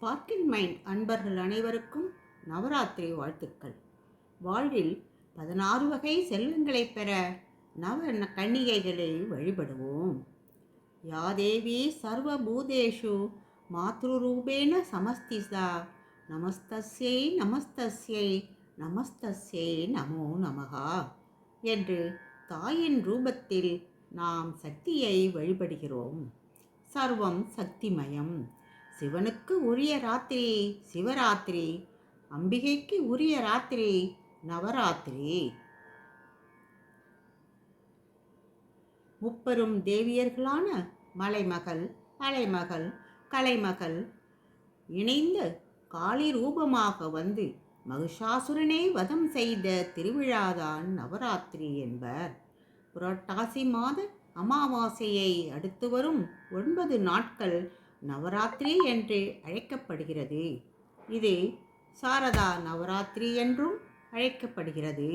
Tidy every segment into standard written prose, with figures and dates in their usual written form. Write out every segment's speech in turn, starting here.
Sparking mind அன்பர்கள் அனைவருக்கும் நவராத்திரி வாழ்த்துக்கள். வாழ்வில் 16 வகை செல்வங்களை பெற கன்னிகைகளை வழிபடுவோம். யாதேவி சர்வபூதேஷு மாத்ருரூபேண சமஸ்திதா நமஸ்தஸ்யை நமஸ்தஸ்யை நமஸ்தஸ்யை நமோ நமகா என்று தாயின் ரூபத்தில் நாம் சக்தியை வழிபடுகிறோம். சர்வம் சக்திமயம். சிவனுக்கு உரிய ராத்திரி சிவராத்திரி, அம்பிகைக்கு உரிய ராத்திரி நவராத்திரி. முப்பெரும் தேவியர்களான மலைமகள், அலைமகள், கலைமகள் இணைந்து காளி ரூபமாக வந்து மகிஷாசுரனை வதம் செய்த திருவிழாதான் நவராத்திரி என்பர். புரட்டாசி மாத அமாவாசையை அடுத்து வரும் 9 நாட்கள் நவராத்திரி என்று அழைக்கப்படுகிறது. இது சாரதா நவராத்திரி என்றும் அழைக்கப்படுகிறது.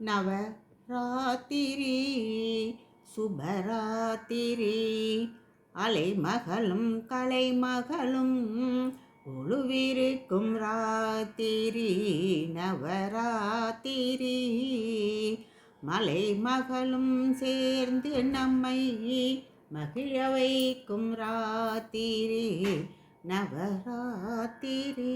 நவராத்திரி சுபராத்திரி, அலைமகளும் கலைமகளும் ஒழுவிருக்கும் ராத்திரி நவராத்திரி. மலைமகளும் சேர்ந்து நம்மை மகிழ வைக்கும் ராத்திரி நவராத்திரி.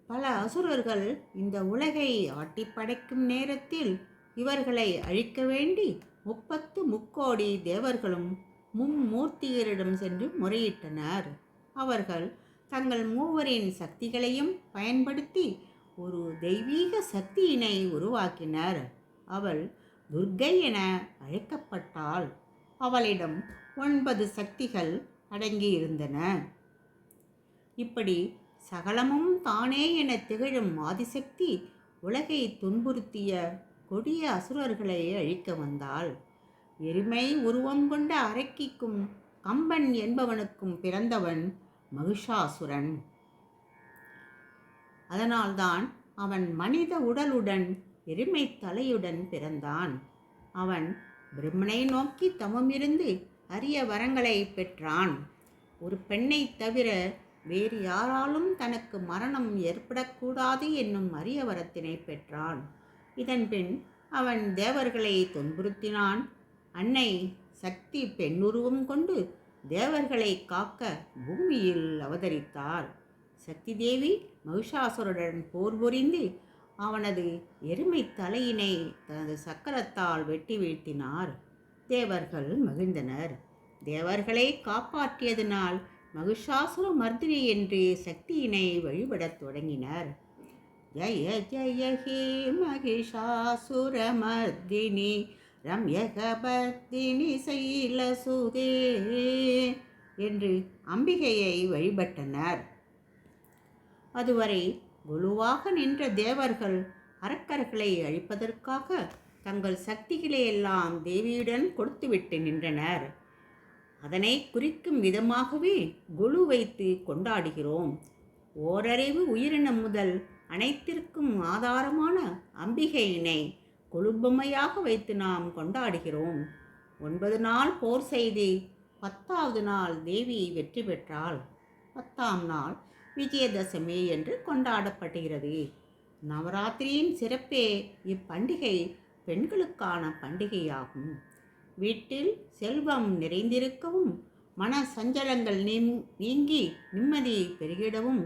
பல அசுரர்கள் இந்த உலகை ஆட்டி படைக்கும் நேரத்தில் இவர்களை அழிக்க வேண்டி 33 தேவர்களும் மும்மூர்த்தியரிடம் சென்று முறையிட்டனர். அவர்கள் தங்கள் மூவரின் சக்திகளையும் பயன்படுத்தி ஒரு தெய்வீக சக்தியினை உருவாக்கினர். அவள் துர்க்கை என அழைக்கப்பட்டாள். அவளிடம் 9 சக்திகள் அடங்கியிருந்தன. இப்படி சகலமும் தானே என திகழும் ஆதிசக்தி உலகை துன்புறுத்திய கொடிய அசுரர்களை அழிக்க வந்தாள். எருமை உருவம் கொண்ட அரக்கிக்கும் கம்பன் என்பவனுக்கும் பிறந்தவன் மகிஷாசுரன். அதனால்தான் அவன் மனித உடலுடன் எருமை தலையுடன் பிறந்தான். அவன் பிரம்மனை நோக்கி தவமிருந்து அரிய வரங்களை பெற்றான். ஒரு பெண்ணை தவிர வேறு யாராலும் தனக்கு மரணம் ஏற்படக்கூடாது என்னும் அரிய வரத்தினை பெற்றான். இதன்பின் அவன் தேவர்களை துன்புறுத்தினான். அன்னை சக்தி பெண்ணுருவம் கொண்டு தேவர்களை காக்க பூமியில் அவதரித்தார். சக்தி தேவி மகிஷாசுரனுடன் போர் புரிந்து அவனது எருமை தலையினை தனது சக்கரத்தால் வெட்டி வீழ்த்தினார். தேவர்கள் மகிழ்ந்தனர். தேவர்களை காப்பாற்றியதனால் மகிஷாசுர மர்தினி என்று சக்தியினை வழிபடத் தொடங்கினர். ஜய ஜய ஹே மகிஷாசுர மர்தினி ரம்யகபர்தினி சைலசுதே என்று அம்பிகையை வழிபட்டனர். அதுவரை குழுவாக நின்ற தேவர்கள் அரக்கர்களை அழிப்பதற்காக தங்கள் சக்திகளை எல்லாம் தேவியுடன் கொடுத்துவிட்டு நின்றனர். அதனை குறிக்கும் விதமாகவே குழு வைத்து கொண்டாடுகிறோம். ஓரறிவு உயிரினம் முதல் அனைத்திற்கும் ஆதாரமான அம்பிகையினை கொழுபமையாக வைத்து நாம் கொண்டாடுகிறோம். 9 நாள் போர் செய்து 10வது நாள் தேவி வெற்றி பெற்றாள். 10ஆம் நாள் விஜயதசமி என்று கொண்டாடப்படுகிறது. நவராத்திரியின் சிறப்பே இப்பண்டிகை பெண்களுக்கான பண்டிகையாகும். வீட்டில் செல்வம் நிறைந்திருக்கவும் மன சஞ்சலங்கள் நீங்கி நிம்மதி பெருகிடவும்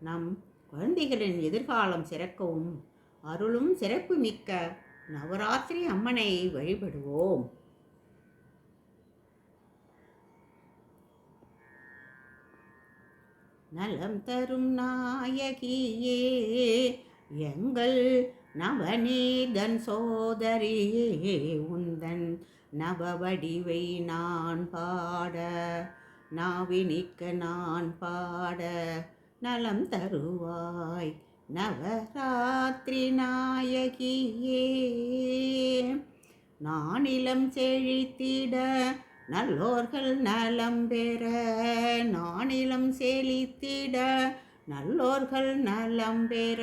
நம் குழந்தைகளின் எதிர்காலம் சிறக்கவும் அருளும் சிறப்பு மிக்க நவராத்திரி அம்மனை வழிபடுவோம். நலம் தரும் நாயகியே எங்கள் நவநீதன் சோதரியே, உந்தன் நவவடிவை நான் பாட நாவினிக்க நான் பாட நலம் தருவாய் நவராத்திரி நாயகியே. நானிலம் செழித்திட நல்லோர்கள் நலம் பெற, நானிலம் செழித்திட நல்லோர்கள் நலம் பெற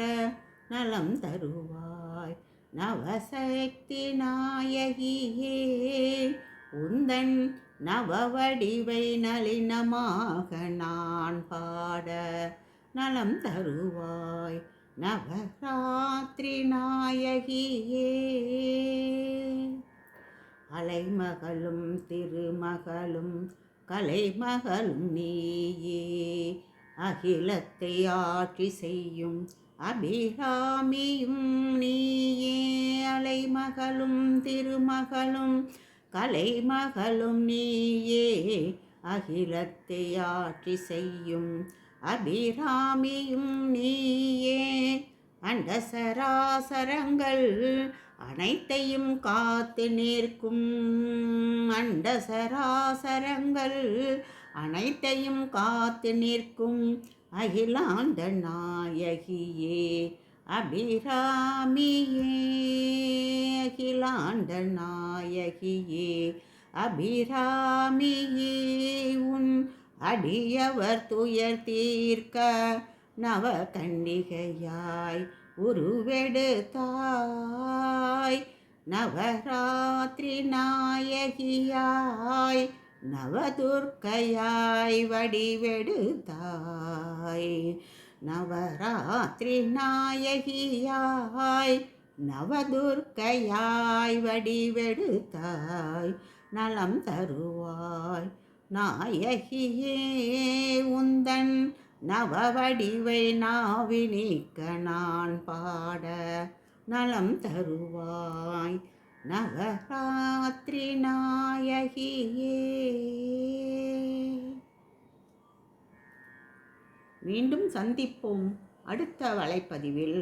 நலம் தருவாய் நவசக்தி நாயகியே. உந்தன் நவவடிவை நளினமாக நான் பாட நலம் தருவாய் நவராத்திரி நாயகியே. அலைமகளும் திருமகளும் கலைமகளும் நீயே, அகிலத்தை ஆட்சி செய்யும் அபிராமியும் நீயே. அலைமகளும் திருமகளும் கலைமகளும் நீயே, அகிலத்தை ஆட்சி செய்யும் அபிராமியும் நீயே. அண்டசராசரங்கள் அனைத்தையும் காத்து நிற்கும், அண்டசராசரங்கள் அனைத்தையும் காத்து நிற்கும் அகிலாண்ட நாயகியே அபிராமியே. அகிலாண்ட நாயகியே அபிராமியே. உன் அடியவர் துயர் தீர்க்க நவகன்னிகையாய் உருவெடுத்தாய், நவராத்திரி நாயகியாய் நவதுர்க்கையாய் வடிவெடுத்தாய். நவராத்திரி நாயகியாய் நவதுர்க்கையாய் வடிவெடுத்தாய், நலம் தருவாய் நாயகியே. உந்தன் நவவடிவை நாவினிக்க நான் பாட நலம் தருவாய் நவராத்திரி நாயகியே. மீண்டும் சந்திப்போம் அடுத்த வலைப்பதிவில்.